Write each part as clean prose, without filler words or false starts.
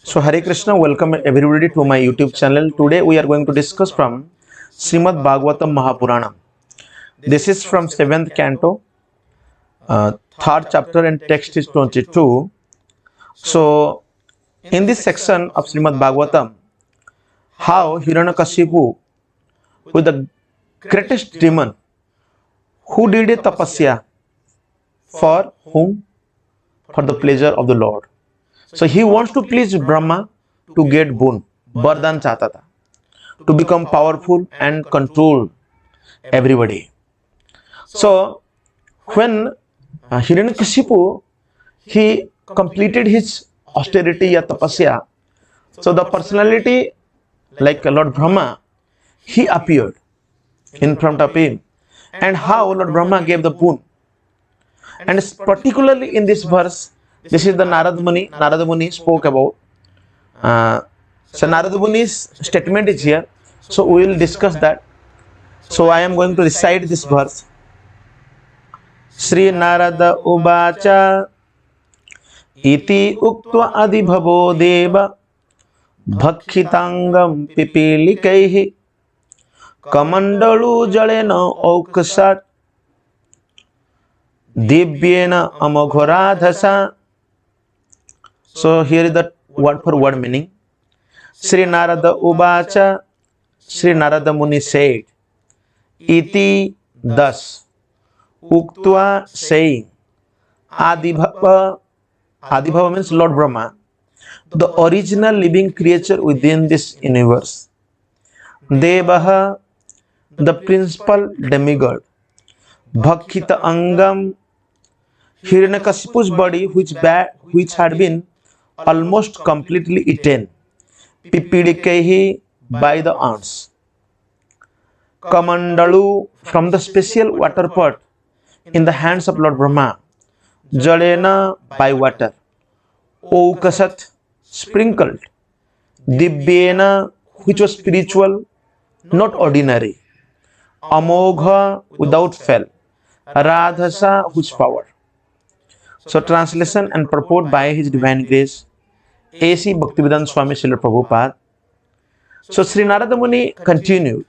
So Hare Krishna, welcome everybody to my YouTube channel. Today we are going to discuss from Srimadbhagavatam Mahapuranam. This is from 7th canto, 3rd chapter, and text is 22. So in this section of Srimad Bhagavatam, how Hiranyakashipu, with the greatest demon, who did a tapasya for whom? For the pleasure of the Lord. So he wants to please Brahma to get boon, Vardhan chahta tha, to become powerful and control everybody. So when Hiranyakashipu, he completed his austerity or tapasya, so the personality like Lord Brahma, he appeared in front of him, and how Lord Brahma gave the boon. And particularly in this verse, this is the Narad Muni spoke about. So Narad Muni's statement is here. So we will discuss that. So I am going to recite this verse. Sri Narada Ubacha iti uktva adibhavo deva bhakkitangam pipilikaihi kamandalu jalena aukasat divyena amaghoradhasa. So here is the word for word meaning. Sri Narada Ubacha, Sri Narada Muni said, iti thus, uktva saying, adibhava, adibhava means Lord Brahma, the original living creature within this universe. Devaha, the principal demigod. Bhakkhita angam, Hiranyakashipu's body which had been almost completely eaten, pipidikehi, by the ants. Kamandalu, from the special water pot in the hands of Lord Brahma. Jalena, by water. Aukasat, sprinkled. Divyena, which was spiritual, not ordinary. Amogha, without fail. Radhasa, whose power. So translation and purport by His Divine Grace, A.C. Bhaktivedanta Swami Srila Prabhupada. So Sri Narada Muni continued.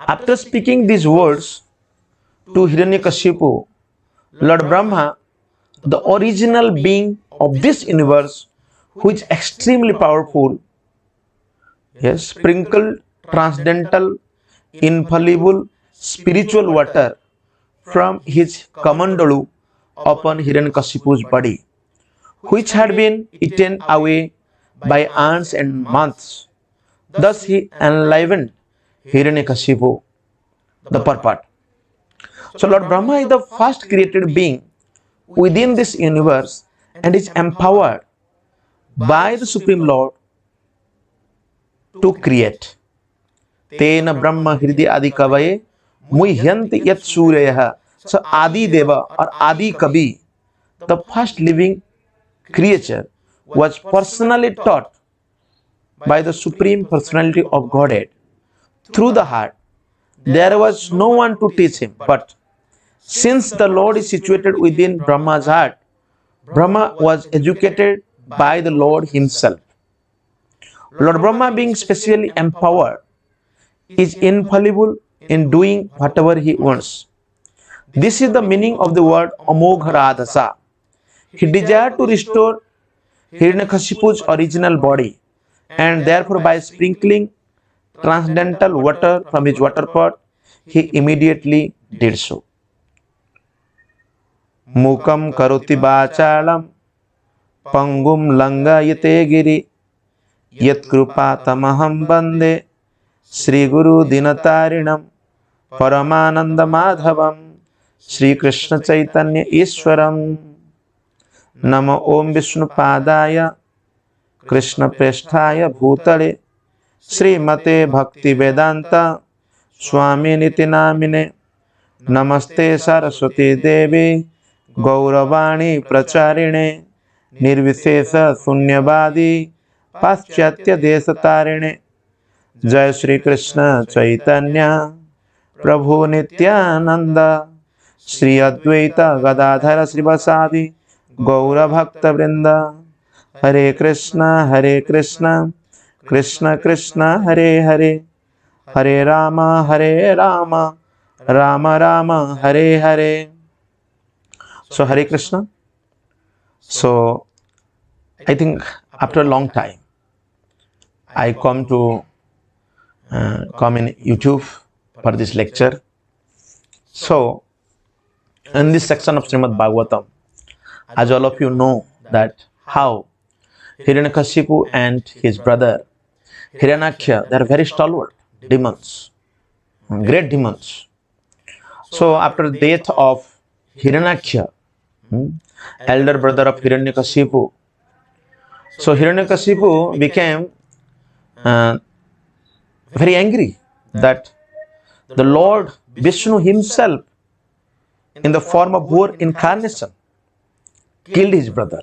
After speaking these words to Hiranyakashipu, Lord Brahma, the original being of this universe, who is extremely powerful, yes, sprinkled transcendental, infallible, spiritual water from his kamandalu upon Hiranyakashipu's body, which had been eaten away by ants and moths. Thus he enlivened Hiranyakashipu, the purport. So Lord Brahma is the first created being within this universe and is empowered by the Supreme Lord to create. Tena Brahma Hridi Adi Kavaye Muhyanti Yat Suryaha. So Adi Deva or Adi Kavi, the first living creature, was personally taught by the Supreme Personality of Godhead through the heart. There was no one to teach him, but since the Lord is situated within Brahma's heart, Brahma was educated by the Lord himself. Lord Brahma, being specially empowered, is infallible in doing whatever he wants. This is the meaning of the word Amogharadhasa. He desired to restore Hiranyakashipu's original body, and therefore by sprinkling transcendental water from his water pot, he immediately did so. Mukam karoti bachalam pangum langayate giri yat krupa tamaham bande Sri Guru Dinatarinam Paramananda Madhavam Sri Krishna Chaitanya Ishwaram. Nama Om Vishnu Padaya Krishna Presthaya Bhutale Sri Mate Bhakti Vedanta Swami Niti Namine. Namaste Saraswati Devi Gauravani Pracharine Nirvishesha Sunyavadi Paschatya Desatarine. Jai Sri Krishna Chaitanya Prabhu Nityananda Sri Advaita Gadadhara Srivasadi Gaura Bhakta Vrinda Hare Krishna, Krishna Krishna, Hare Hare, Hare Rama, Rama Rama, Hare Hare. So Hare Krishna. So I think after a long time, I come in YouTube for this lecture. So in this section of Srimad Bhagavatam, as all of you know that how Hiranyakashipu and his brother Hiranyaksha, they are very stalwart demons, great demons. So after the death of Hiranyaksha, elder brother of Hiranyakashipu, so Hiranyakashipu became very angry that the Lord Vishnu himself, in the form of boar incarnation, killed his brother.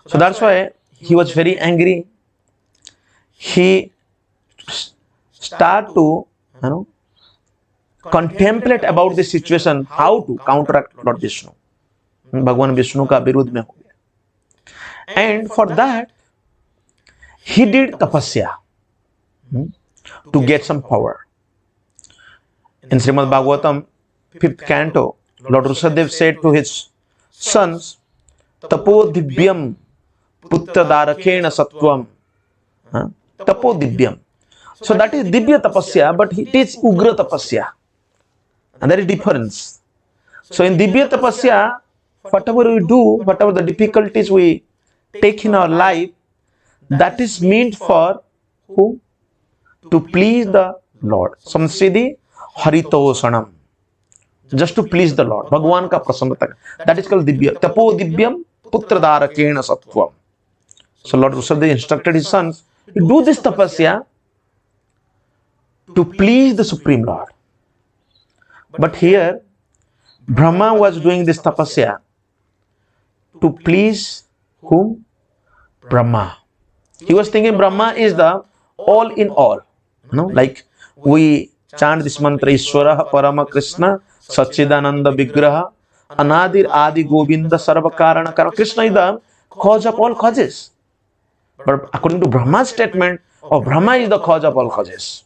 So that's why he was very angry. He started to contemplate about the situation, how to counteract Lord Vishnu. Bhagwan Vishnu ka virudh mein ho gaya. And for that, he did tapasya to get some power. In Srimad Bhagavatam, 5th canto, Lord Rushadev said to his sons, Tapo divyam puttadarakena sattvam. Tapo divyam. So that is divya tapasya, but it is ugra tapasya. And there is difference. So in divya tapasya, whatever we do, whatever the difficulties we take in our life, that is meant for who? To please the Lord. Samsiddhi haritosanam. Just to please the Lord. Bhagwan ka prasannata. That is called divya. Tapo divyam putradarakena sattvam. So Lord Rushadev instructed his sons to do this tapasya to please the Supreme Lord. But here, Brahma was doing this tapasya to please whom? Brahma. He was thinking Brahma is the all in all. Like we chant this mantra, Ishwara Parama Krishna Sachidananda Vigraha Anadir Adi Govinda Sarva Karana Karana. Krishna is the cause of all causes. But according to Brahma's statement, Brahma is the cause of all causes.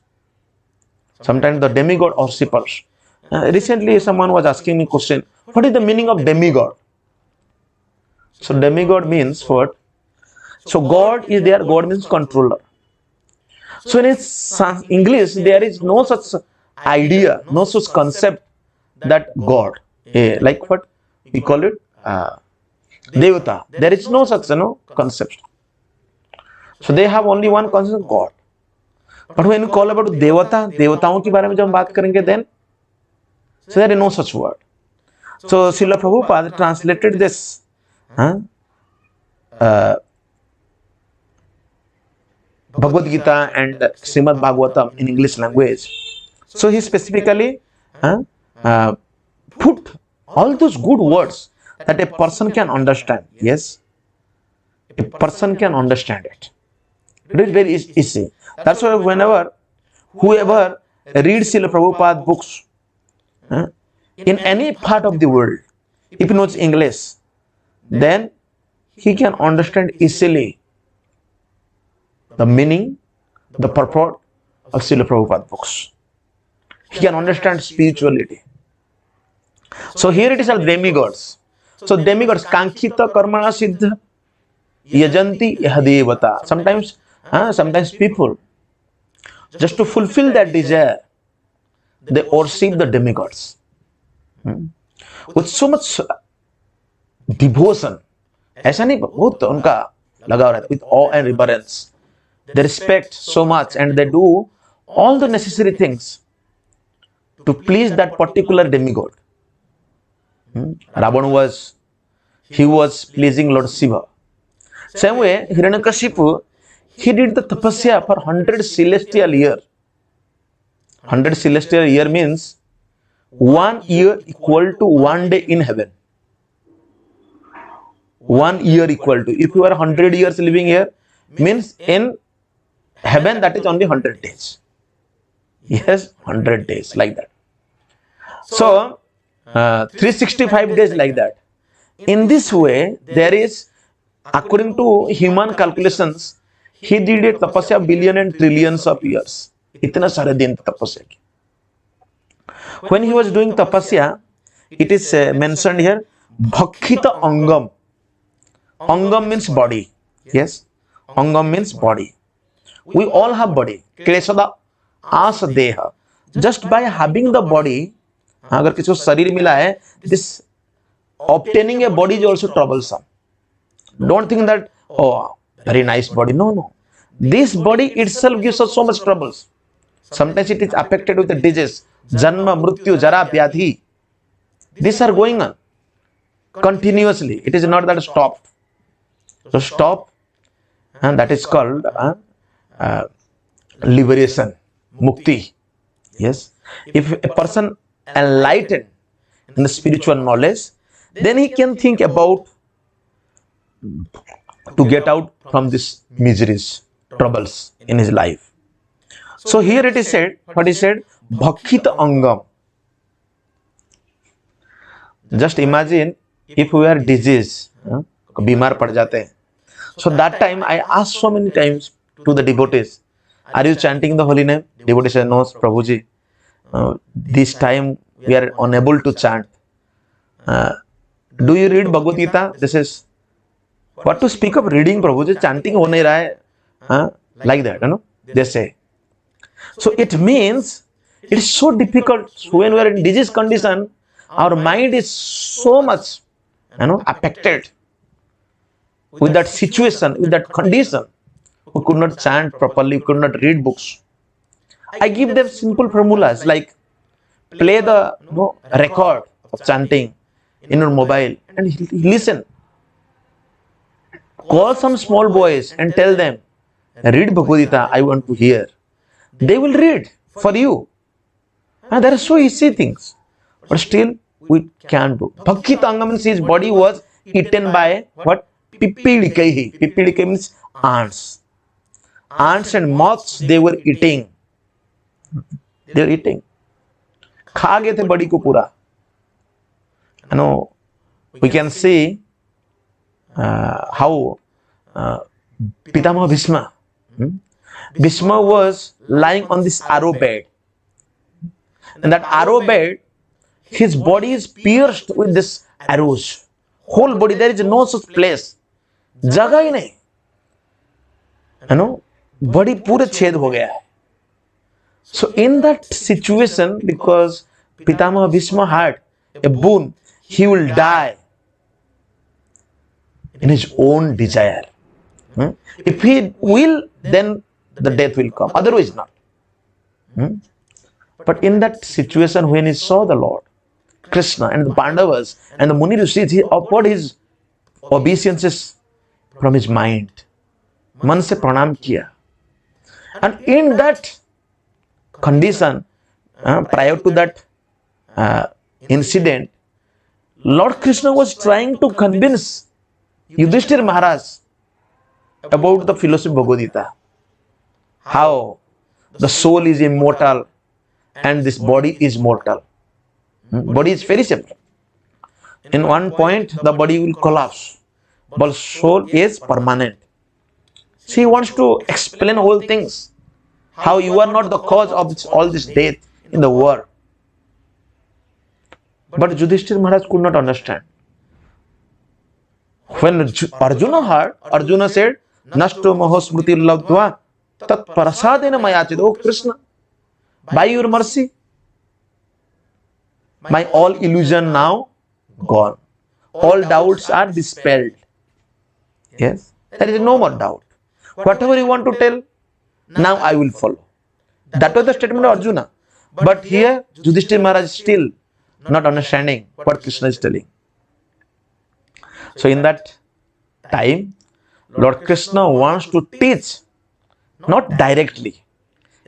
Sometimes the demigod worshippers. Recently someone was asking me a question, what is the meaning of demigod? So demigod means what? So God is there, God means controller. So in English, there is no such idea, no such concept that God, like what we call it, Devata. There is no such concept. So they have only one concept, God. But when you call about Devata, Devataon ki bare mein jab hum baat karenge, then so there is no such word. So Srila Prabhupada translated this Bhagavad Gita and Srimad Bhagavatam in English language. So he specifically put all those good words that a person can understand. Yes, a person can understand it. It is very easy. That's why whoever reads Srila Prabhupada books in any part of the world, if he knows English, then he can understand easily the meaning, the purport of Srila Prabhupada books. He can understand spirituality. So here it is called demigods. So demigods, Kankhita Karmana Siddha Yajanti Yahadevata. Sometimes people, just to fulfill that desire, they worship the demigods with so much devotion. ऐसा नहीं, बहुत उनका लगाव रहता है, with awe and reverence. They respect so much and they do all the necessary things to please that particular demigod. Ravana was pleasing Lord Shiva. Same way, Hiranyakashipu, he did the tapasya for 100 celestial years. 100 celestial year means 1 year equal to 1 day in heaven. 1 year equal to, if you are 100 years living here, means in heaven that is only 100 days. Yes, 100 days, like that. So 365 days like that. In this way, there is according to human calculations, he did a tapasya billion and trillions of years. इतने सारे दिन तपस्या की. When he was doing tapasya, it is mentioned here, bhakkhita angam. Angam means body. Yes, angam means body. We all have body. Kleshada as deha. Just by having the body, अगर किसी को शरीर मिला है, this obtaining a body is also troublesome. Don't think that, oh, very nice body. No, no. This body itself gives us so much troubles. Sometimes it is affected with the disease. Janma, mrityu, jara, vyadhi. These are going on continuously. It is not that stopped. So stop, and that is called liberation, mukti. Yes. If a person enlightened in the spiritual knowledge, then he can think about to get out from these miseries, troubles in his life. So here it is said, what he said, bhakkhita angam. Just imagine if we are diseased, बीमार पड़ जाते हैं. So that time I asked so many times to the devotees, are you chanting the holy name? Devotees said, no, Prabhuji. This time we are unable to chant. Do you read Bhagavad Gita? This is what to speak of reading, Prabhuji. Chanting ho nahi raha hai. Like that, you know, they say. So it means it is so difficult when we are in disease condition. Our mind is so much, you know, affected with that situation, with that condition. We could not chant properly, we could not read books. I give them simple formulas like play the record of chanting in your mobile and listen. Call some small boys and tell them, read Bhagavad Gita, I want to hear. They will read for you. And there are so easy things. But still, we can't do. Bhakkhita angam means his body was eaten by what? Pippidikai. Pippidikai means ants. Ants and moths, they were eating. They were eating. खा गए थे body को पूरा. You know, we can see how Pitamaha Bhishma. Bhishma was lying on this arrow bed. And that arrow bed, his body is pierced with this arrows. Whole body, there is no such place. जगह ही नहीं. You know, body पूरे छेद हो गया है. So in that situation, because Pitamaha Bhishma had a boon, he will die in his own desire. If he will, then the death will come. Otherwise not. But in that situation, when he saw the Lord, Krishna and the Pandavas and the Muni Rishis, he offered his obeisances from his mind. Man se pranam kiya. And in that condition, prior to that incident, Lord Krishna was trying to convince Yudhishthira Maharaj about the philosophy of Bhagavad Gita. How the soul is immortal and this body is mortal. Body is very simple. In one point, the body will collapse, but soul is permanent. She wants to explain whole things. How you are not the cause of all this death in the world. But Yudhishthira Maharaj could not understand. When Arjuna heard, Arjuna said, Nashto moho smriti labdva tat prasadena mayachid. Oh Krishna, by your mercy, my all illusion now gone. All doubts are dispelled. Yes, there is no more doubt. Whatever you want to tell, now I will follow. That was the statement of Arjuna. But here, Yudhishthira Maharaj is still not understanding what Krishna is telling. So in that time, Lord Krishna wants to teach, not directly,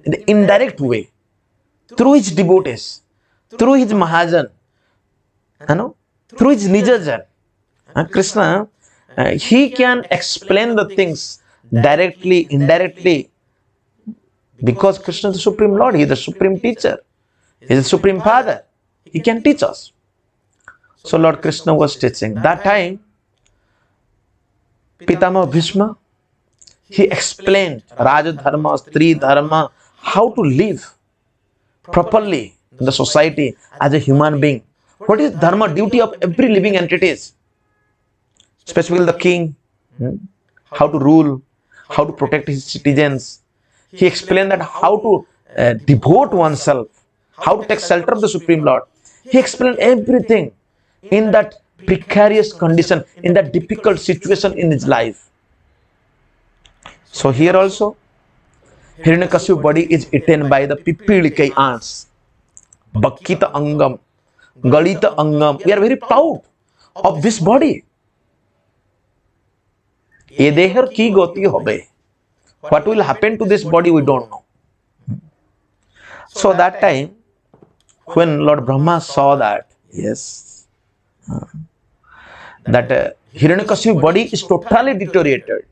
in the indirect way, through his devotees, through his Mahajan, through his Nijajan. Krishna, he can explain the things directly, indirectly, because Krishna is the Supreme Lord, he is the Supreme Teacher, he is the Supreme Father, he can teach us. So Lord Krishna was teaching. That time, Pitama Bhishma, he explained Raja Dharma, Stri Dharma, how to live properly in the society as a human being. What is Dharma, duty of every living entities, specifically the king, how to rule, how to protect his citizens. He explained that how to devote oneself, how to take shelter of the Supreme Lord. He explained everything in that precarious condition, in that difficult situation in his life. So here also, Hiranyakashipu's body is eaten by the Pipilikai ants. Bakkita Angam, Galita Angam. We are very proud of this body. What will happen to this body, we don't know. So that time, when Lord Brahma saw that, yes, that Hiranyakashipu's body is totally deteriorated,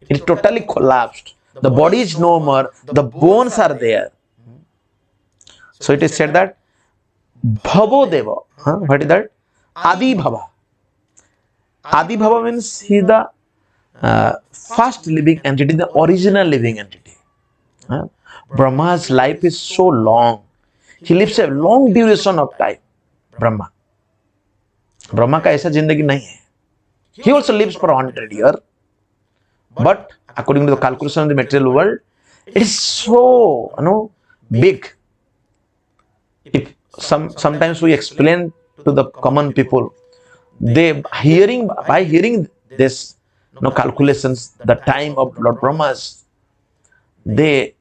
it totally collapsed. The body is no more, the bones are there. So it is said that Bhavo Deva, what is that? Adi Bhava. Adi Bhava means he is the first living entity, the original living entity. Brahma's life is so long. He lives a long duration of time. Brahma का ऐसा जिंदगी नहीं है. He also lives for 100 years. But according to the calculation of the material world, it is so big. If sometimes we explain to the common people, by hearing this calculations, the time of Lord Brahma's, they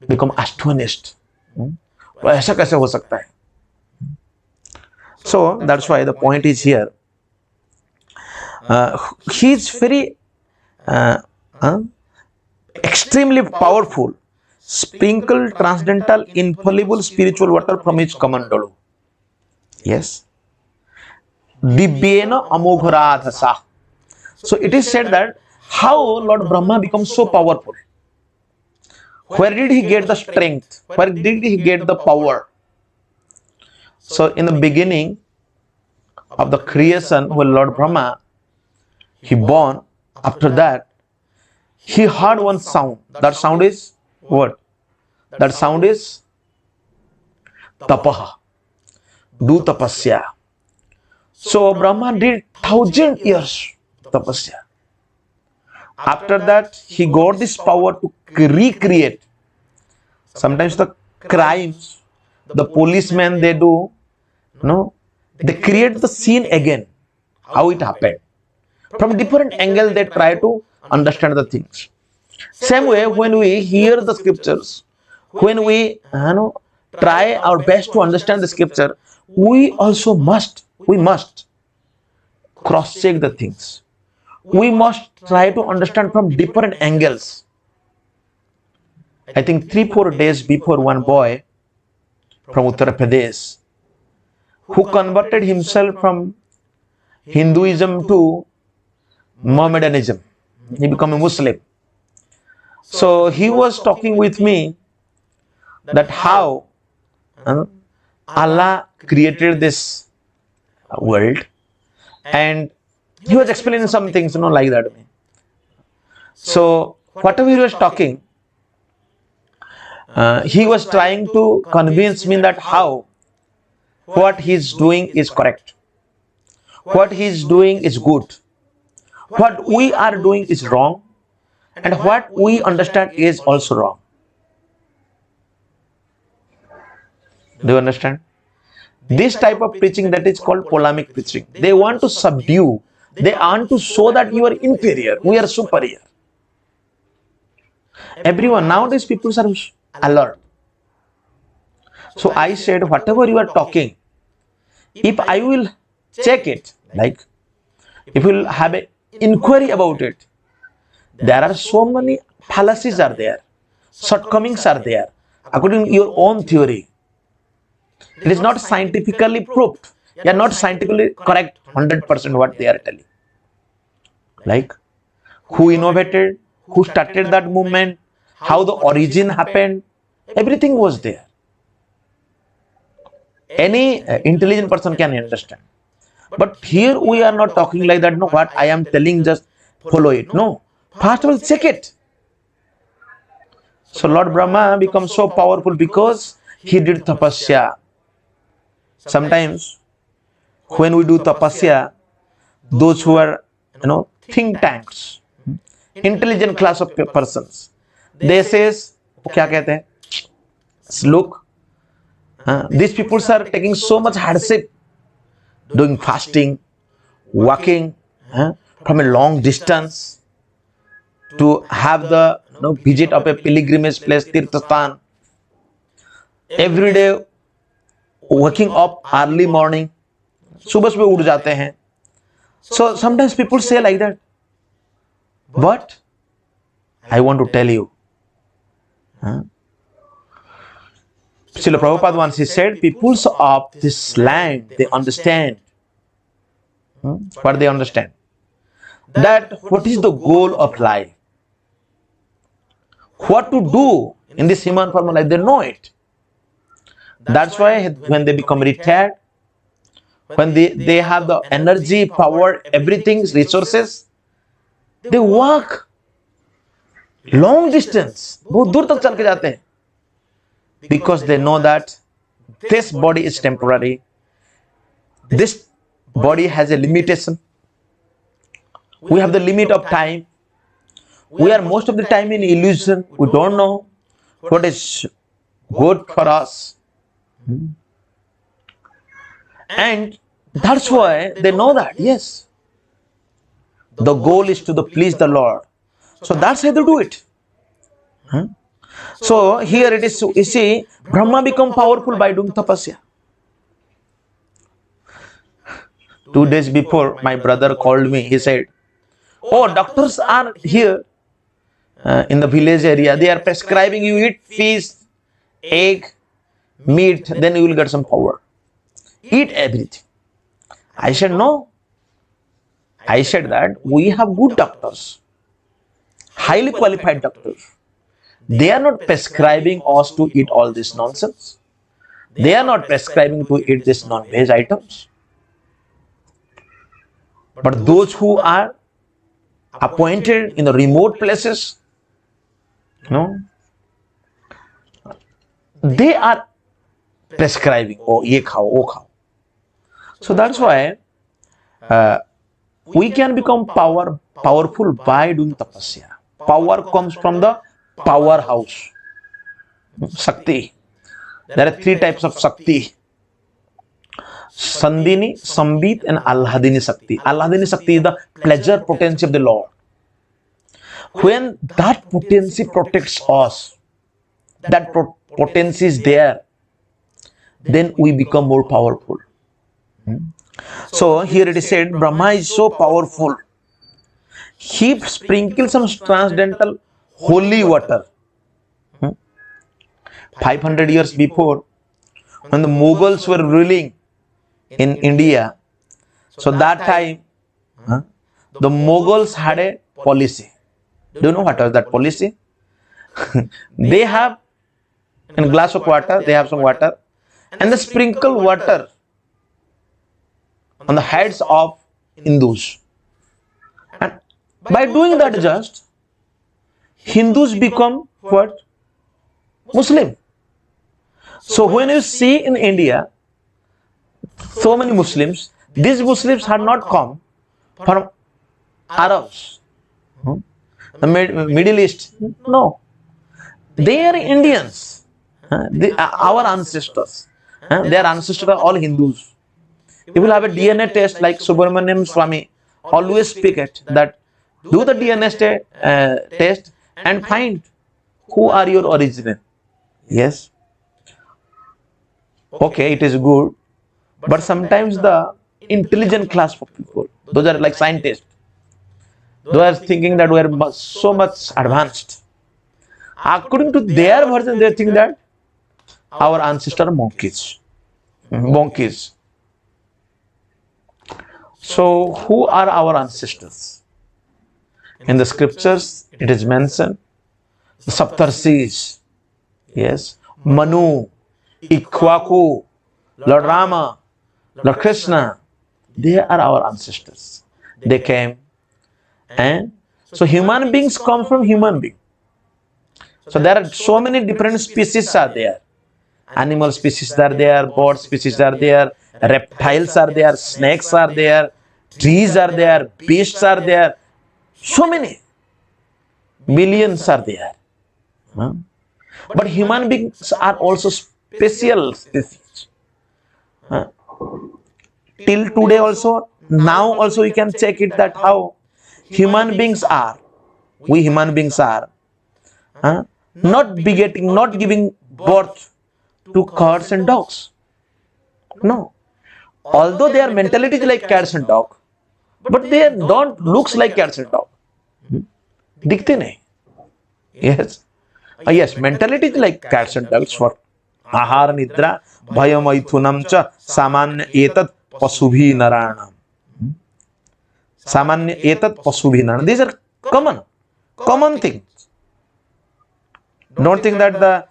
become astonished. ऐसा कैसे हो सकता है? So that's why the point is here. He is very extremely powerful, sprinkle transcendental, infallible spiritual water from his kamandalu. Yes. Divyena amogharadhasa. So it is said that how Lord Brahma becomes so powerful. Where did he get the strength? Where did he get the power? So in the beginning of the creation, when Lord Brahma, he born, after that, he heard one sound. That sound is what? That sound is tapaha. Do tapasya. So Brahma did 1,000 years tapasya. After that, he got this power to recreate. Sometimes the crimes, the policemen, they do, they create the scene again, how it happened. From different angle, they try to understand the things. Same way, when we hear the scriptures, when we try our best to understand the scripture, we must cross-check the things. We must try to understand from different angles. I think 3-4 days before, one boy from Uttar Pradesh, who converted himself from Hinduism to Mohammedanism, he became a Muslim. So he was talking with me that how Allah created this world, and he was explaining some things, like that. So whatever he was talking, he was trying to convince me that how what he is doing is correct, what he is doing is good, what we are doing is wrong, and what we understand is also wrong. Do you understand? This type of preaching, that is called polemic preaching. They want to subdue. They want to show that you are inferior, we are superior. Everyone, nowadays people are alert. So I said, whatever you are talking, if I will check it, like if you will have an inquiry about it, there are so many fallacies are there, shortcomings are there, according to your own theory. It is not scientifically proved. You are not scientifically correct 100% what they are telling. Like, who innovated, who started that movement, how the origin happened, everything was there. Any intelligent person can understand. But here we are not talking like that. No, what I am telling, just follow it. No. First of all, check it. So Lord Brahma becomes so powerful because he did tapasya. Sometimes when we do tapasya, those who are, think tanks, intelligent class of persons, they says, क्या कहते हैं? Look, these people are taking so much hardship, doing fasting, walking from a long distance to have the visit of a pilgrimage place, Tirthathan. Every day, waking up early morning, सुबह सुबह उठ जाते हैं. So sometimes people say like that. But I want to tell you, Srila Prabhupada once he said, peoples of this land, they understand. What they understand? That what is the goal of life? What to do in this human form of life, they know it. That's why when they become retired, when they have the energy, power, everything, resources, they walk long distance, बहुत दूर तक चल के जाते हैं. Because they know that this body is temporary. This body has a limitation. We have the limit of time. We are most of the time in illusion. We don't know what is good for us. And that's why they know that, yes, the goal is to please the Lord. So that's how they do it. So here it is, you see, Brahma become powerful by doing tapasya. 2 days before, my brother called me. He said, oh, doctors are here in the village area. They are prescribing you eat fish, egg, meat, then you will get some power. Eat everything. I said, no. I said that we have good doctors, highly qualified doctors. They are not prescribing us to eat all this nonsense. They are not prescribing to eat these non-veg items. But those who are appointed in the remote places, they are prescribing, oh, ye khao, oh khao. So that's why we can become powerful by doing tapasya. Power comes from the powerhouse, Shakti. There are 3 types of Shakti: Sandhini, Sambit, and Alhadini Shakti. Alhadini Shakti is the pleasure potency of the Lord. When that potency protects us, that potency is there, then we become more powerful. So here it is said, Brahma is so powerful. He sprinkled some transcendental holy water. 500 years before, when the Mughals were ruling in India, so that time, the Mughals had a policy. Do you know what was that policy? They have in a glass of water, they have some water, and they sprinkle water on the heads of Hindus. And by doing that, just Hindus become what? Muslim. So when you see in India so many Muslims, these Muslims had not come from Arabs, the Middle East. No, they are Indians. Our ancestors. Their ancestors are all Hindus. You will have a DNA test, like Subramaniam Swami always speak it, that do the DNA test and find who are your origin. Yes. Okay, it is good. But sometimes the intelligent class of people, those are like scientists, those are thinking that we are so much advanced. According to their version, they think that our ancestors are monkeys. Monkeys. So, who are our ancestors? In the scriptures, it is mentioned the Saptarshis, yes, Manu, Ikshvaku, Lord Rama, Lord Krishna, they are our ancestors. They came And so human beings come from human being. So there are so many different species are there. Animal species are there, bird species are there, reptiles are there, snakes are there, trees are there, beasts are there. So many. Millions are there. But human beings are also special species. Till today also, now also you can check it that how human beings are, we human beings are, not begetting, not giving birth to cats and dogs. No. Although their mentality is like cats and dogs, but they don't looks like cats and dogs. दिखते नहीं. Yes. Yes, mentality is like cats and dogs for ahar nidra bhayamaithunam cha samanya etat pasubhi naranam. Samanya etat pasubhi naranam. These are common things. Don't think that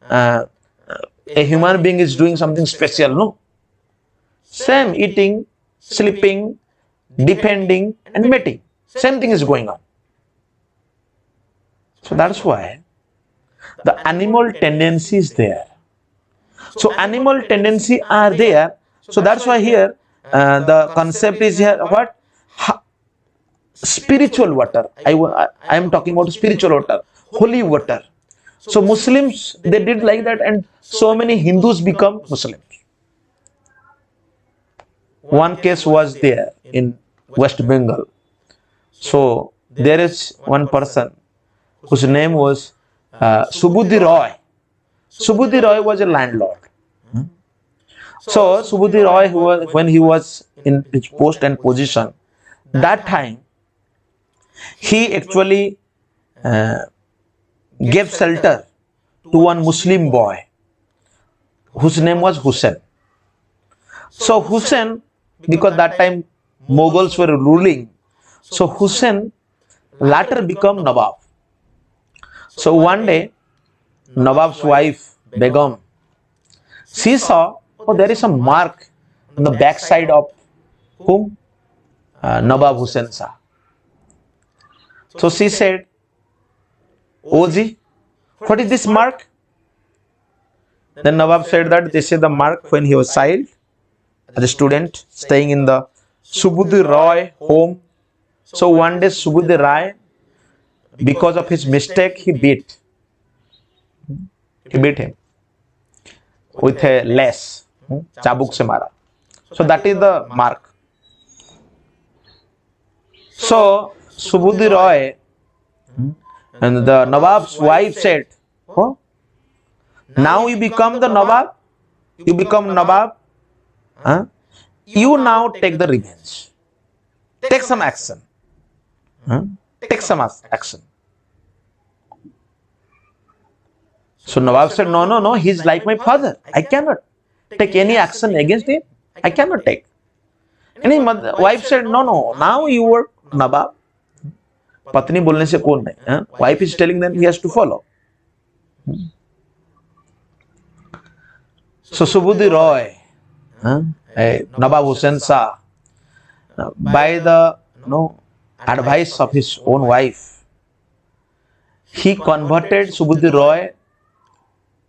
a human being is doing something special. No. Same eating, sleeping, defending, and mating. Same thing is going on. So that's why the animal tendency is there. So animal tendency are there. So that's why here the concept is here what? Spiritual water. I am talking about spiritual water, holy water. So Muslims, they did like that, and so many Hindus become Muslims. One case was there in West Bengal. So there is one person whose name was Subudhi Roy. Subudhi Roy was a landlord. So Subudhi Roy, when he was in his post and position, that time he actually gave shelter to one Muslim boy whose name was Hussein. So Hussein, because that time Mughals were ruling, so Hussein later became Nawab. So one day, Nawab's wife, Begum, she saw, oh, there is a mark on the backside of whom? Nawab Hussain Shah. So she said, Oji, what is this mark? Then Nawab said that this is the mark when he was child, as a student, staying in the Subudhi Roy home. So one day Subudhi Roy, because of his mistake, he beat him with a lash, chabuk se mara. So that is the mark. So Subudhi Roy and the Nawab's wife said, oh, now you become the Nawab, you become Nawab, you now take the revenge, take some action, take some action. So Nawab said, no, he's like my father. I cannot take any action against him. I cannot take. And his wife said, no, now you are Nawab. Patni bolne se kaun nahi. Wife is telling them he has to follow. So Subudhi Roy, Nawab Hussain Shah, by the advice of his own wife, he converted Subudhi Roy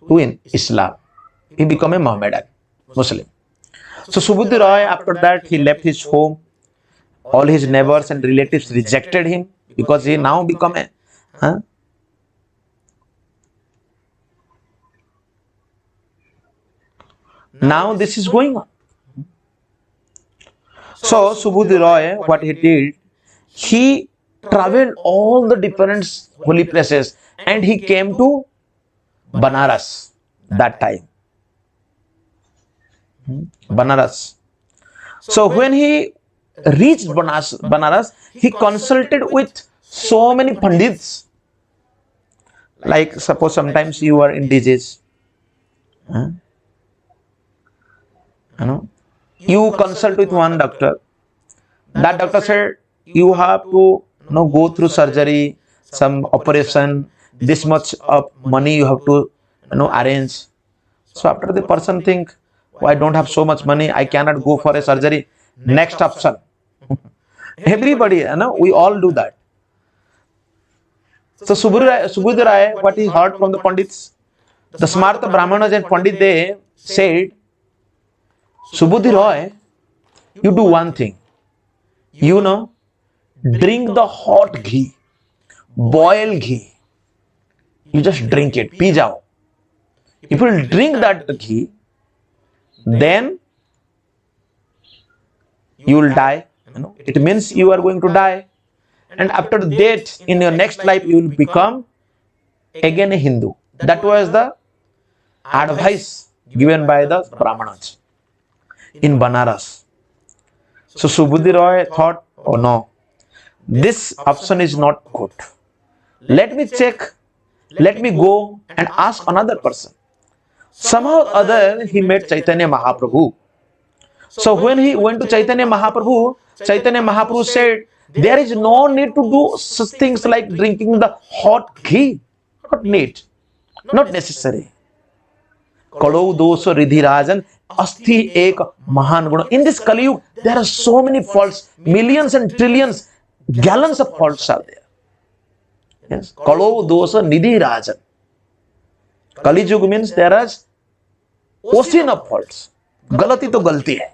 to Islam. He became a Mohammedan Muslim. So Subudhi Roy, after that, he left his home. All his neighbors and relatives rejected him because he now become a now this is going on. So Subudhi Roy, what he did, he traveled all the different holy places and he came to Banaras that time. Banaras. So when he reached Banaras, he consulted with so many pandits. Like suppose sometimes you are in disease. You consult with one doctor. That doctor said you have to go through surgery, some operation, this much of money you have to arrange. So after the person think, oh, I don't have so much money, I cannot go for a surgery. Next option, Everybody, we all do that. So Subudhi Rai, what he heard from the Pandits, the Smarta Brahmanas and Pandit, they said, Subudhi Rai, you do one thing. Drink the hot ghee, boil ghee. You just drink it, pee jao. If you drink that ghee, then you will die. It means you are going to die. And after that, in your next life, you will become again a Hindu. That was the advice given by the Brahmanas in Banaras. So Subudhi Roy thought, oh no, this option is not good. Let me check. Let me go and ask another person. Somehow or other, he met Chaitanya Mahaprabhu. So when he went to Chaitanya Mahaprabhu said, there is no need to do such things like drinking the hot ghee. Not need. Not necessary. Kalo doso ridhi rajan asti ek mahan guna. In this Kali Yuga, there are so many faults. Millions and trillions, gallons of faults are there. Yes. Kalo dosa nidhi rajan. Kali Yuga means there is ocean of faults. Galati to galti hai.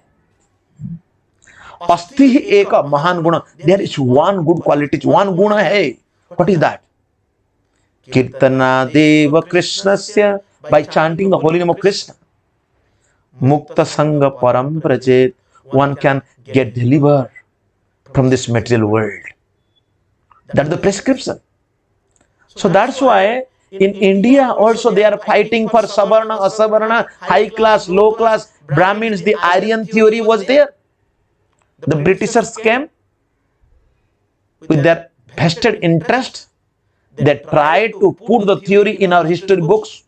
Asti eka mahan guna. There is one good quality, one guna hai. What is that? Kirtana Deva Krishnasya, by chanting the holy name of Krishna. Mukta Sangha Param Prajet, one can get delivered from this material world. That's the prescription. So that's why in India also they are fighting for Savarna, Asavarna, high class, low class, Brahmins. The Aryan theory was there. The Britishers came with their vested interest. They tried to put the theory in our history books.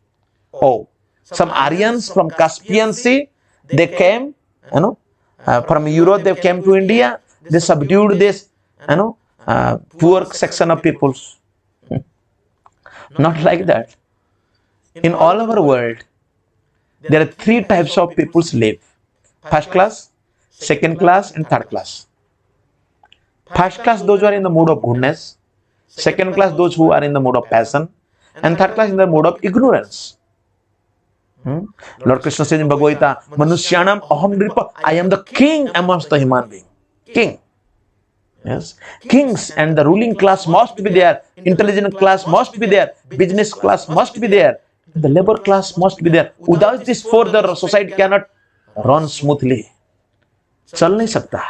Oh, some Aryans from Caspian Sea, they came, from Europe they came to India. They subdued this, poor section of peoples. Not like that. In all our world, there are three types of peoples live. First class, second class, and third class. First class, those who are in the mood of goodness. Second class, those who are in the mood of passion. And third class, in the mood of ignorance. Lord Krishna says in Bhagavad Gita, Manushyanam aham nripa, I am the king amongst the human beings. King. Yes. Kings and the ruling class must be there. Intelligent class must be there. Business class must be there. The labor class must be there. Without this four, the society cannot run smoothly. Chal nahi sakta.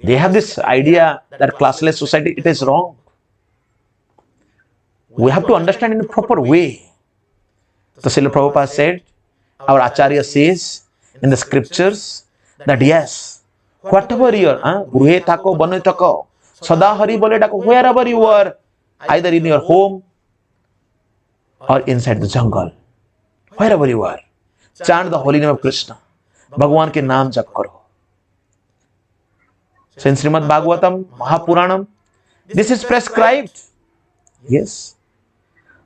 They have this idea that classless society, it is wrong. We have to understand in a proper way. So Srila Prabhupada said, our Acharya says in the scriptures that yes, whatever you are, Gruhe Thako, Banu Thako, Sada Hari Bole Thako, wherever you are, either in your home or inside the jungle, wherever you are, chant the holy name of Krishna. Bhagwan ke naam jap karo. So in Srimad Bhagavatam, Mahapuranam, this is prescribed. Yes.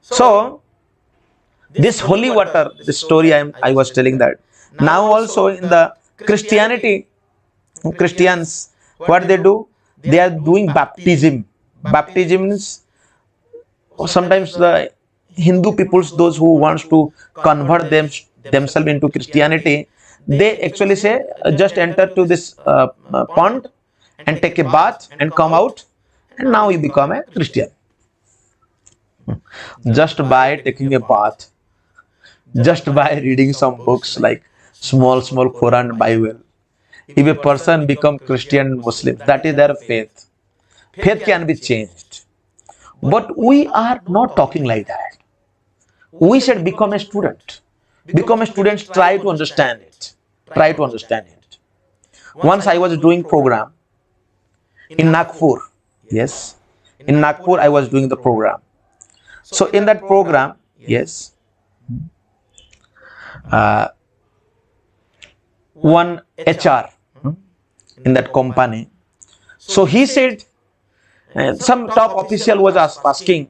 So, this holy water, the story I was telling that. Now also in the Christianity, Christians, what they do? They are doing baptism. Baptism means sometimes the Hindu peoples, those who wants to convert themselves into Christianity, they actually say, just enter to this pond and take a bath and come out, and now you become a Christian. Just by taking a bath, just by reading some books like small Quran, Bible, if a person become Christian, Muslim, that is their faith. Faith can be changed. But we are not talking like that. We should become a student. Become a student, try to understand it. Try to understand it. Once I was doing program in Nagpur. Yes. In Nagpur, I was doing the program. So in that program, yes, one HR in that company. So he said, some top official was asking,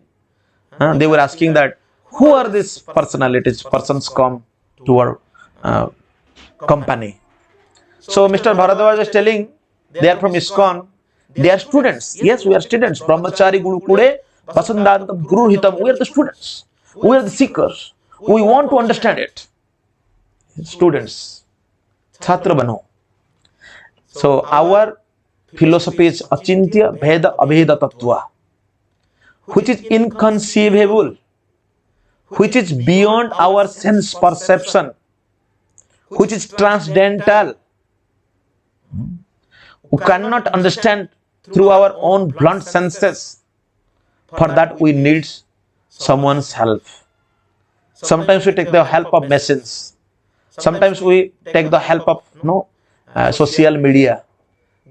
they were asking that, who are these personalities, persons come to our company? So Mr. Bharadwaj was telling They are from ISKCON. They are students. Yes, we are students. Brahmachari Gurukule, Vasandantam, Guru Hitam. We are the students. We are the seekers. We want to understand it. Students. Chhatra bano. So our philosophy is Achintya Bheda Abheda Tattva, which is inconceivable, which is beyond our sense perception, which is transcendental. We cannot understand through our own blunt senses. For that we need someone's help. Sometimes we take the help of machines. Sometimes we take the help of social media,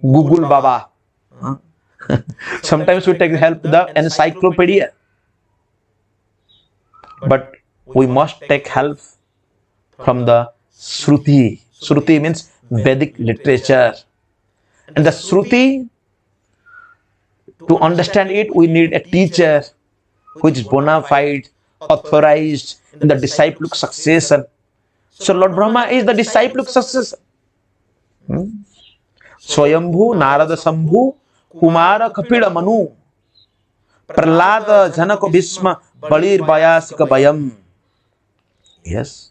Google Baba. Sometimes we take the help of the encyclopedia. But we must take help from the Shruti. Shruti means Vedic literature. And the Shruti, to understand it, we need a teacher which is bona fide, authorized in the disciplic succession. So Lord Brahma is the disciplic successor. Swayambhu, Narada Sambhu, Kumara Kapila Manu, Pralada Janako Bhisma, Balir Bayasika Bayam. Yes.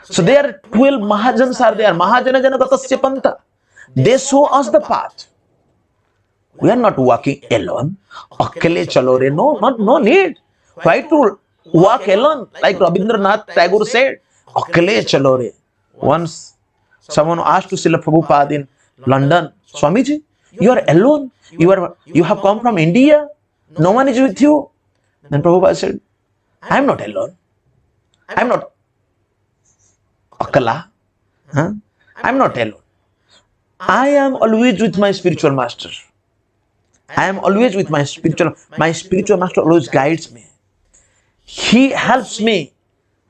So there are 12 Mahajans are there. Mahajana Janagatasya Panta. They show us the path. We are not walking alone. Akale chalore. No need. Why to walk alone? Like Rabindranath Tagore said, Akale chalore. Once someone asked to Srila Prabhupada in London, Swamiji, you are alone. You have come from India. No one is with you. Then Prabhupada said, I am not alone. I am not Akala. I am not alone. I am always with my spiritual master. I am always with my spiritual master always guides me. He helps me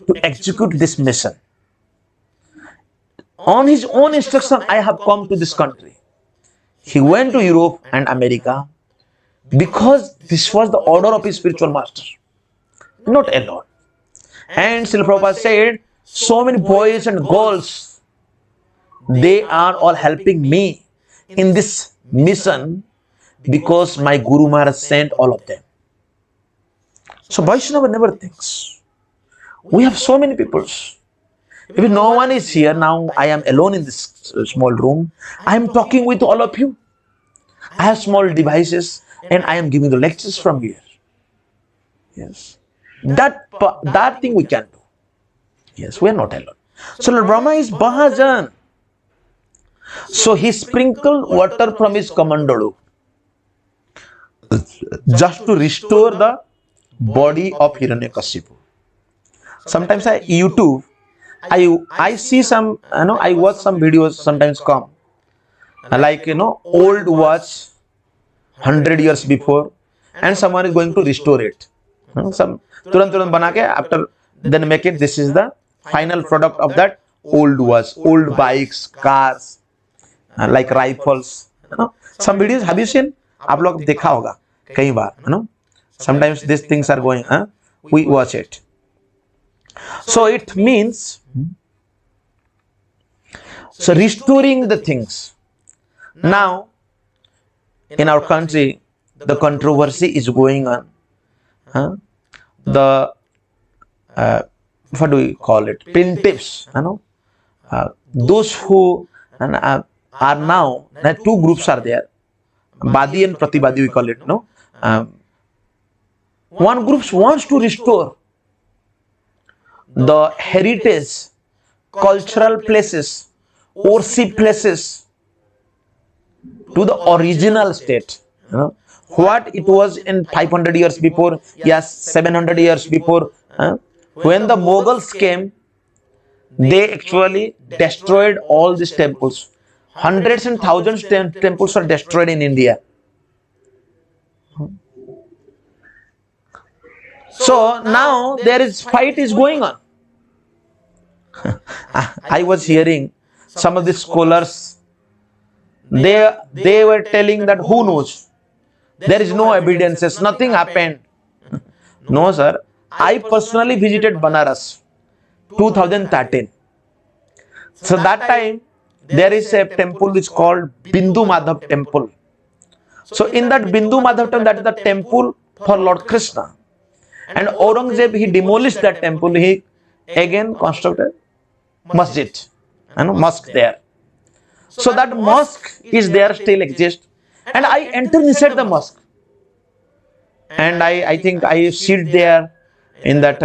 to execute this mission. On his own instruction, I have come to this country. He went to Europe and America because this was the order of his spiritual master. Not alone. And Srila Prabhupada said, so many boys and girls, they are all helping me in this mission because my Guru Maharaj sent all of them. So Vaishnava never thinks. We have so many people. If no one is here, now I am alone in this small room. I am talking with all of you. I have small devices and I am giving the lectures from here. Yes. That thing we can do. Yes, we are not alone. So Lord Brahma is Mahajan. So he sprinkled water from his Kamandalu just to restore the body of Hiranyakashipu. Sometimes I see some, I watch some videos sometimes come. Like, old watch 100 years before and someone is going to restore it. Some turant bana ke after then make it, this is the final product of that old watch, old bikes, cars, like rifles. Some videos have you seen? आप लोग देखा होगा कई बार, sometimes these things are going, we watch it. So it means, so restoring the things. Now, in our country, the controversy is going on. The, what do we call it? Plaintiffs, those who are now, two groups are there. Badi and Pratibadi, we call it, one group wants to restore the heritage, cultural places, worship places to the original state. What it was in 500 years before, yes, 700 years before. When the Mughals came, they actually destroyed all these temples. Hundreds and thousands of temples are destroyed in India. So now there is fight is going on. I was hearing some of the scholars, they were telling that who knows? There is no evidences, nothing happened. No sir, I personally visited Banaras 2013. So that time there is a temple which is called Bindu Madhav temple. So in that Bindu Madhav temple, that is the temple for Lord Krishna. And Aurangzeb, he demolished that temple. He again constructed masjid, mosque there. So that mosque is there, still exists. And I enter inside the mosque. And I think I sit there in that,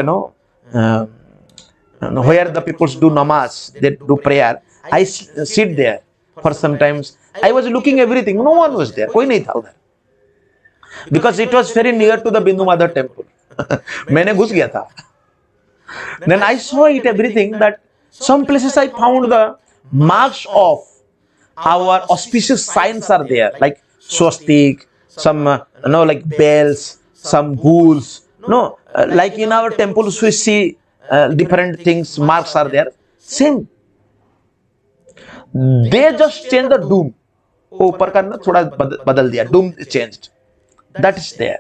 where the people do namaz, they do prayer. I sit there for some times. I was looking everything. No one was there. Koi nahi tha udhar. Because it was very near to the Bindu Mother temple. मैंने घुस गया था. Then I saw it everything, that some places I found the marks of our auspicious signs are there, like swastik, some like bells, some ghouls. No, like in our temples we see different things, marks are there. Same. They just changed the doom. ऊपर का ना थोड़ा बदल दिया. Doom changed. That is there.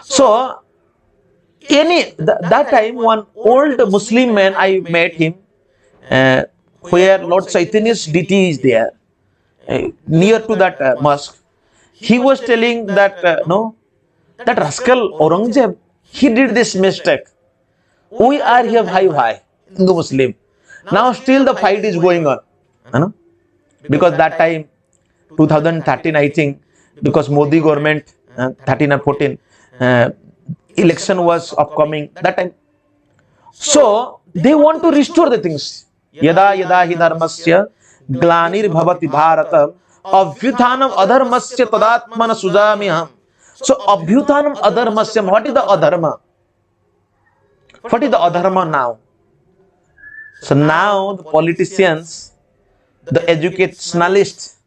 So that time one old Muslim man, I met him where Lord Chaitanya's deity is there, near to that mosque. He was telling that that rascal Aurangzeb, he did this mistake. We are here bhai, Hindu Muslim. Now still the fight is going on, because that time 2013 I think, because Modi government 13 or 14 election was upcoming that time. So they want to restore the things. Yada yada hi dharmasya glanir bhavati bharata abhyuthanam adharmasya tadatmana sujamiham. So abhyuthanam adharmasya, what is the adharma? What is the adharma now? So now the politicians, the educationalists,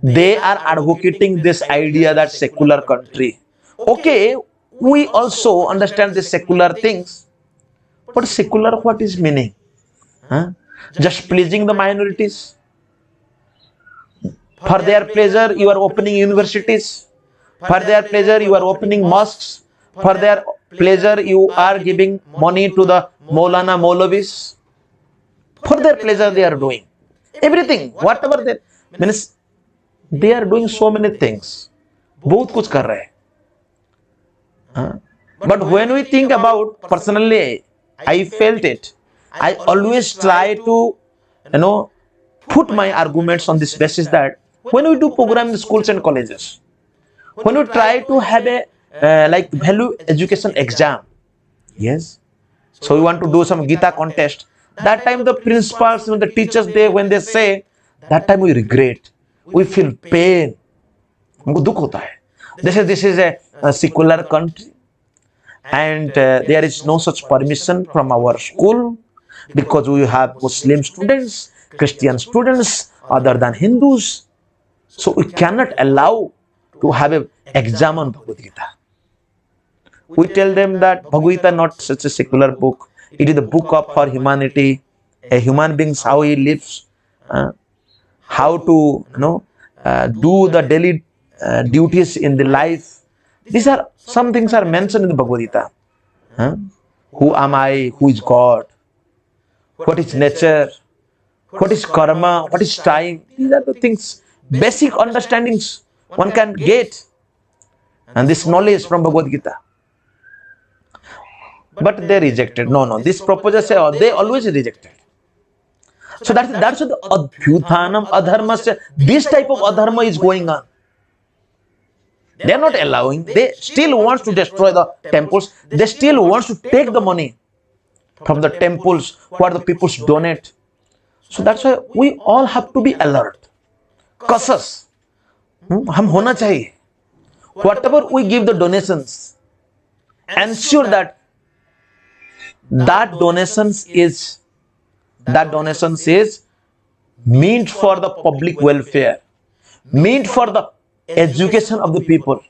they are advocating this idea that secular country. Okay, we also understand the secular things, but secular, what is meaning? Just pleasing the minorities? For their pleasure, you are opening universities. For their pleasure, you are opening mosques. For their pleasure, you are giving money to the Maulana Maulavis. For their pleasure, they are doing everything. Whatever they means, they are doing so many things. बहुत कुछ कर रहे हैं. But when we think about, personally, I felt it. I always try to, put my arguments on this basis that when we do program in schools and colleges, when we try to have a like value education exam, yes, so we want to do some Gita contest. That time the principals and the teachers, when they say, that time we regret, we feel pain. हमको दुख होता है. This is a secular country, and there is no such permission from our school, because we have Muslim students, Christian students other than Hindus. So we cannot allow to have an exam on Bhagavad Gita. We tell them that Bhagavad Gita is not such a secular book. It is the book of for humanity, a human being, how he lives, how to do the daily duties in the life. These are some things are mentioned in the Bhagavad Gita. Who am I? Who is God? What is nature? What is karma? What is time? These are the things, basic understandings one can get, and this knowledge from Bhagavad Gita. But they rejected. No. This proposal, they always rejected. So that's what the adhyuthanam adharmasya, this type of adharma is going on. They are not allowing. They still want to destroy the temples. They still want to take the money from the temples, what the people donate. So that's why we all have to be alert, cautious. हम होना चाहिए. Whatever we give the donations, ensure that that donations is meant for the public welfare, meant for the education of the people.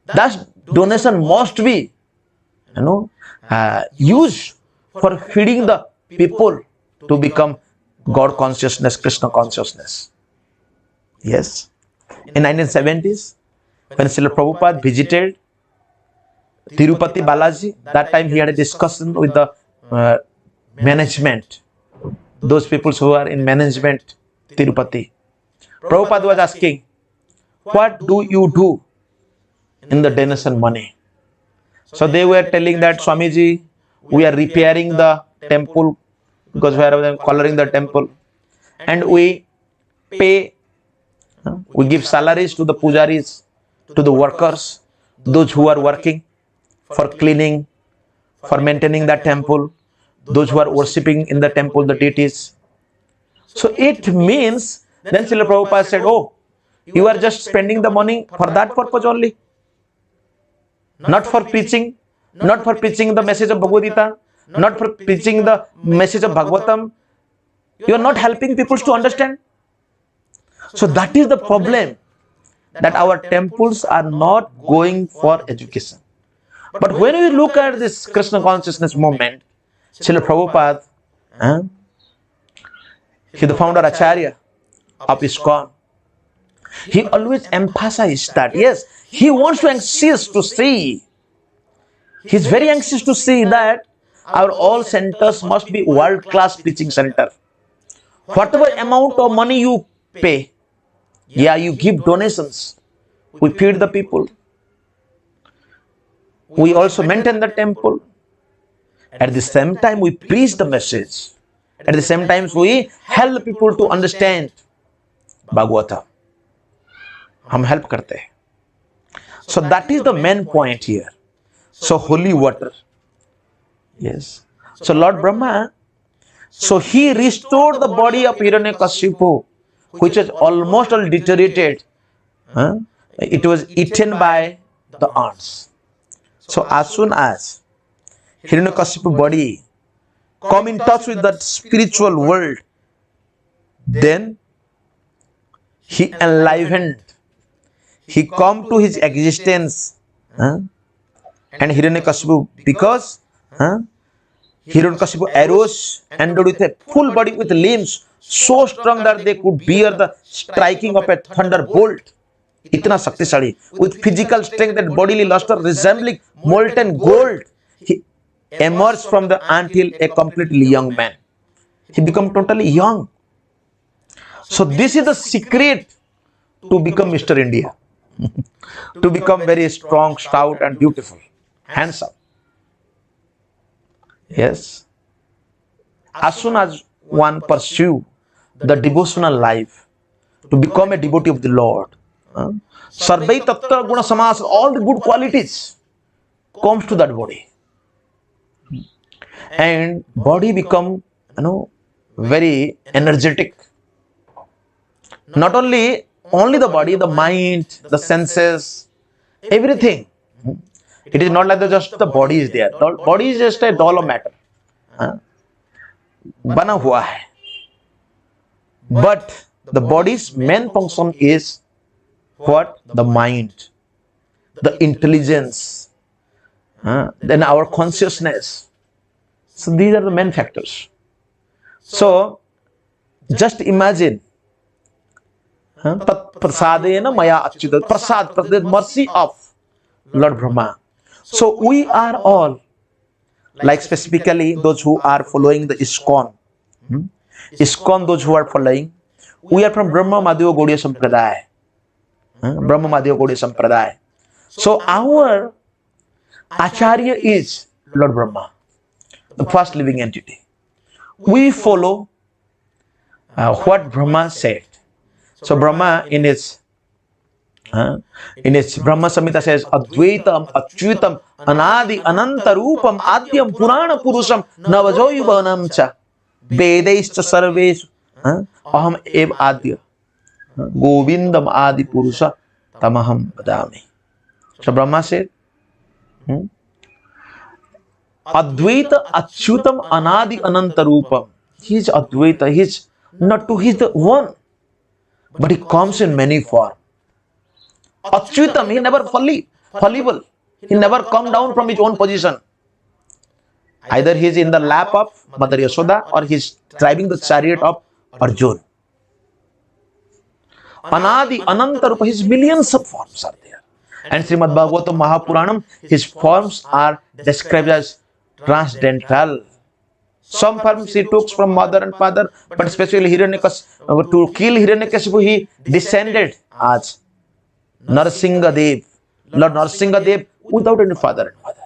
That donation must be, used for feeding the people to become God consciousness, Krishna consciousness. Yes. In 1970s, when Srila Prabhupada visited Tirupati Balaji, that time he had a discussion with the management, those people who are in management, Tirupati. Prabhupada was asking, what do you do in the donation money? So they were telling that, Swamiji, we are repairing the temple because we are coloring the temple, and we pay, we give salaries to the pujaris, to the workers, those who are working for cleaning, for maintaining the temple, those who are worshipping in the temple, the deities. So it means, then Srila Prabhupada said, oh, you are just spending the money for that purpose only, not for preaching, not for preaching the message of Bhagavad Gita, not for preaching the message of Bhagavatam. You are not helping people to understand. So that is the problem, that our temples are not going for education. But when we look at this Krishna consciousness movement, Srila Prabhupada, he the founder Acharya of ISKCON, he always emphasized that, yes, he wants to anxious to see, he's very anxious to see that our all centers must be world-class preaching center. Whatever amount of money you pay, yeah, you give donations, we feed the people, we also maintain the temple. At the same time, we preach the message. At the same time, we help people to understand Bhagavatam. हम help करते हैं. So that is the main point here. So holy water. Yes. So Lord Brahma, so he restored the body of Hiranyakashipu, which was almost all deteriorated. It was eaten by the ants. So as soon as Hiranyakashipu body come in touch with that spiritual world, then he enlivened, he come to his existence, and Hiranyakashipu, because Hiranyakashipu arose endowed with a full body with limbs so strong that they could bear the striking of a thunderbolt. Itna शक्तिशाली, with physical strength and bodily luster resembling molten gold, he emerged from the until a completely young man. He became totally young. So this is the secret to become Mr. India, to become very strong, stout and beautiful, handsome. Yes. As soon as one pursue the devotional life, to become a devotee of the Lord, Sarvai Tattva Guna Samas, all the good qualities comes to that body. And body become, very energetic. Not only the body, the mind, the senses, everything. It is not like just the body is there. The body is just a doll of matter. Bana hua hai. But the body's main function is what? The mind, the intelligence, then our consciousness. So these are the main factors. So just imagine, prasadena maya achyuta, prasad, the mercy of Lord Brahma. So we are all, like specifically those who are following the ISKCON. ISKCON, those who are following, we are from Brahma Madhava Gaudiya Sampradaya. Brahma Madhava Gaudiya Sampradaya. So our Acharya is Lord Brahma, the first living entity. We follow what Brahma said. So Brahma in its Brahma Samhita says, Advaitam, Achyutam, Anadi, Anantarupam, Adyam, Purana Purusham, Navajoyubanam cha, Vedaischa Sarvesh, Aham Ev Adya, Govindam Adi Purusha, Tamaham Badami. So Brahma said, Advaita Achyutam Anadi Anantarupam. He is Advaita, he is not two, he is the one, but he comes in many forms. Achyutam, he never fallible. He never come down from his own position. Either he is in the lap of Mother Yashoda or he is driving the chariot of Arjuna. Anadi, Anantarupa, his millions of forms are there. And srimadbhagavatamclass, his forms are described as transcendental. Some forms he took from mother and father, but especially Hiranyakashipu, to kill Hiranyakashipu, he descended as Narsingadev, Lord Narsingadev, without any father and mother,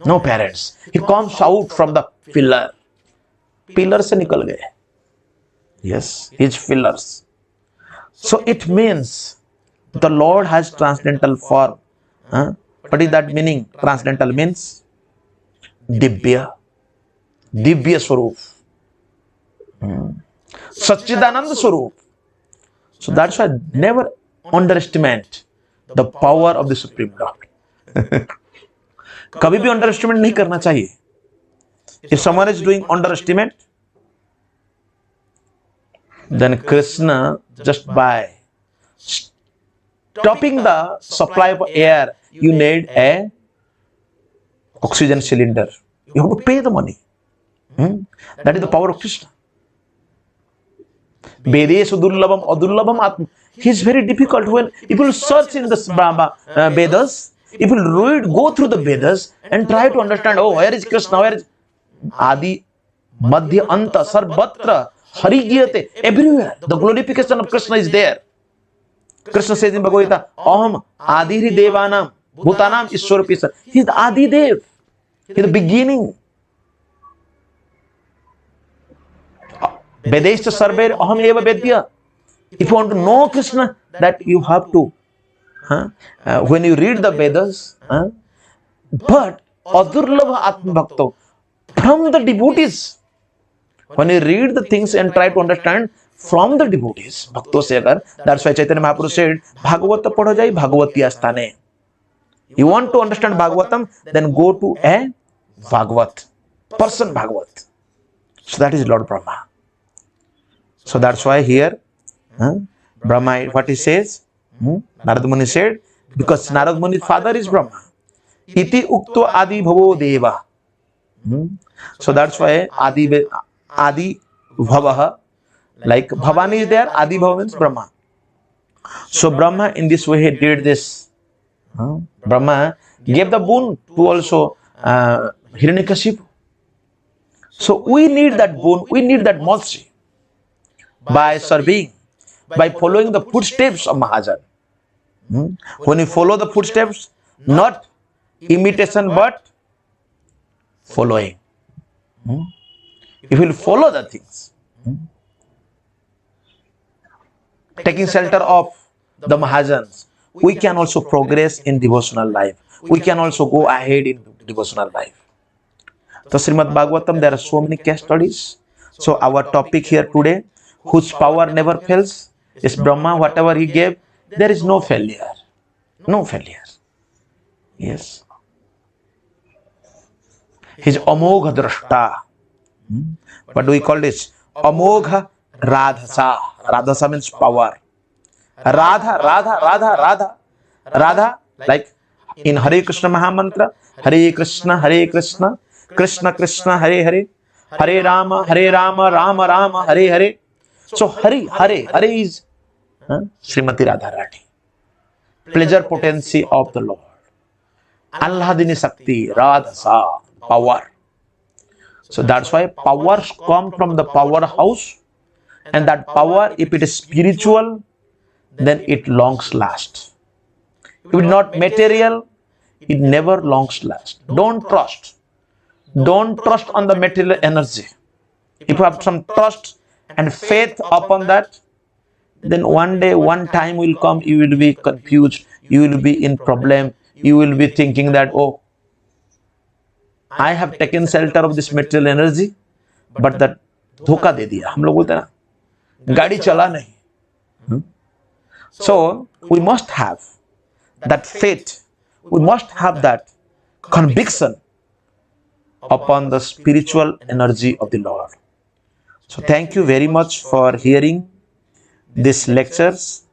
no parents. He comes out from the pillar. Pillar se nikal gaye. Yes, his pillars. So it means the Lord has transcendental form. What is that meaning? Transcendental means Divya. Divya Swarup. Sachidananda Swarup. So that's why never underestimate the power of the Supreme Lord. कभी भी underestimate नहीं करना चाहिए. If someone is doing underestimate, then Krishna, just by stopping the supply of air, you need a oxygen cylinder. You have to pay the money. That is the power of Krishna. Vedesu durlabam adurlabam atma. He is very difficult. When if you search in the Vedas, if you read, go through the Vedas and try to understand, oh, where is Krishna, where is Adi, Madhya, Anta, Sarvatra, Hari Giyate, everywhere. The glorification of Krishna is there. Krishna says in Bhagavad Gita, Aham Adiri Devanam, Bhutanam Ishwarapisa. He is the Adi Dev. He is the beginning. Vedeshta Sarver Aham Eva Vedya. If you want to know Krishna, that you have to, when you read the Vedas, but Adurlabha Atma Bhakto, from the devotees, when you read the things and try to understand from the devotees, Bhakto Segar, that's why Chaitanya Mahaprabhu said, Bhagavata padho jai Bhagavati asthane. You want to understand Bhagavatam, then go to a Bhagavat, person Bhagavat. So that is Lord Brahma. So that's why here, Brahma, what he says, Narad Muni said, because Narad Muni's father is Brahma. Iti ukto adi bhavo deva. So that's why adi bhavaha, like Bhavani is there, adi bhava means Brahma. So Brahma in this way he did this. Brahma gave the boon to also Hiranyakashipu. So we need that boon, we need that mercy by serving, by following the footsteps of Mahajan. When you follow the footsteps, not imitation but following. If you will follow the things, taking shelter of the Mahajans, we can also progress in devotional life. We can also go ahead in devotional life. So Srimad Bhagavatam, there are so many case studies. So our topic here today, whose power never fails, is Brahma. Whatever he gave, there is no failure. No failure. Yes. His Amogha Drashta. What do we call this? Amogha Radhasa. Radhasa means power. Radha, like in Hare Krishna Mahamantra, Hare Krishna, Krishna Krishna, Hare Hare, Hare Rama, Rama Rama, Hare Hare. So Hare is Srimati Radharani. Pleasure potency of the Lord. Alladini Sakti, Radhasa, power. So that's why powers come from the powerhouse, and that power, if it is spiritual, then it longs last. If it is not material, it never longs last. Don't trust. Don't trust on the material energy. If you have some trust and faith upon that, then one day, one time will come, you will be confused, you will be in problem, you will be thinking that, oh, I have taken shelter of this material energy, but that धोखा दे दिया. हम लोग बोलते हैं ना, गाड़ी चला नहीं. So we must have that faith, we must have that conviction upon the spiritual energy of the Lord. So thank you very much for hearing these lectures.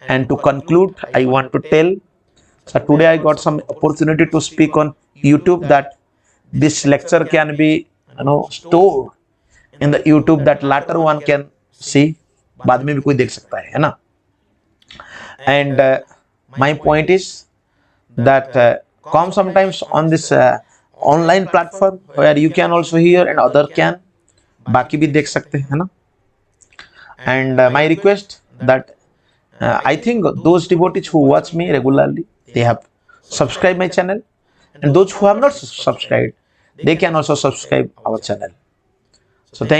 And to conclude, I want to tell, so today I got some opportunity to speak on YouTube, that this lecture can be stored in the YouTube, that later one can see. बाद में भी कोई देख सकता है ना? And my point is that come sometimes on this online platform where you can also hear and other can, बाकी भी देख सकते हैं, है ना. And my request that I think those devotees who watch me regularly, they have subscribed my channel, and those who have not subscribed, they can also subscribe our channel. So thank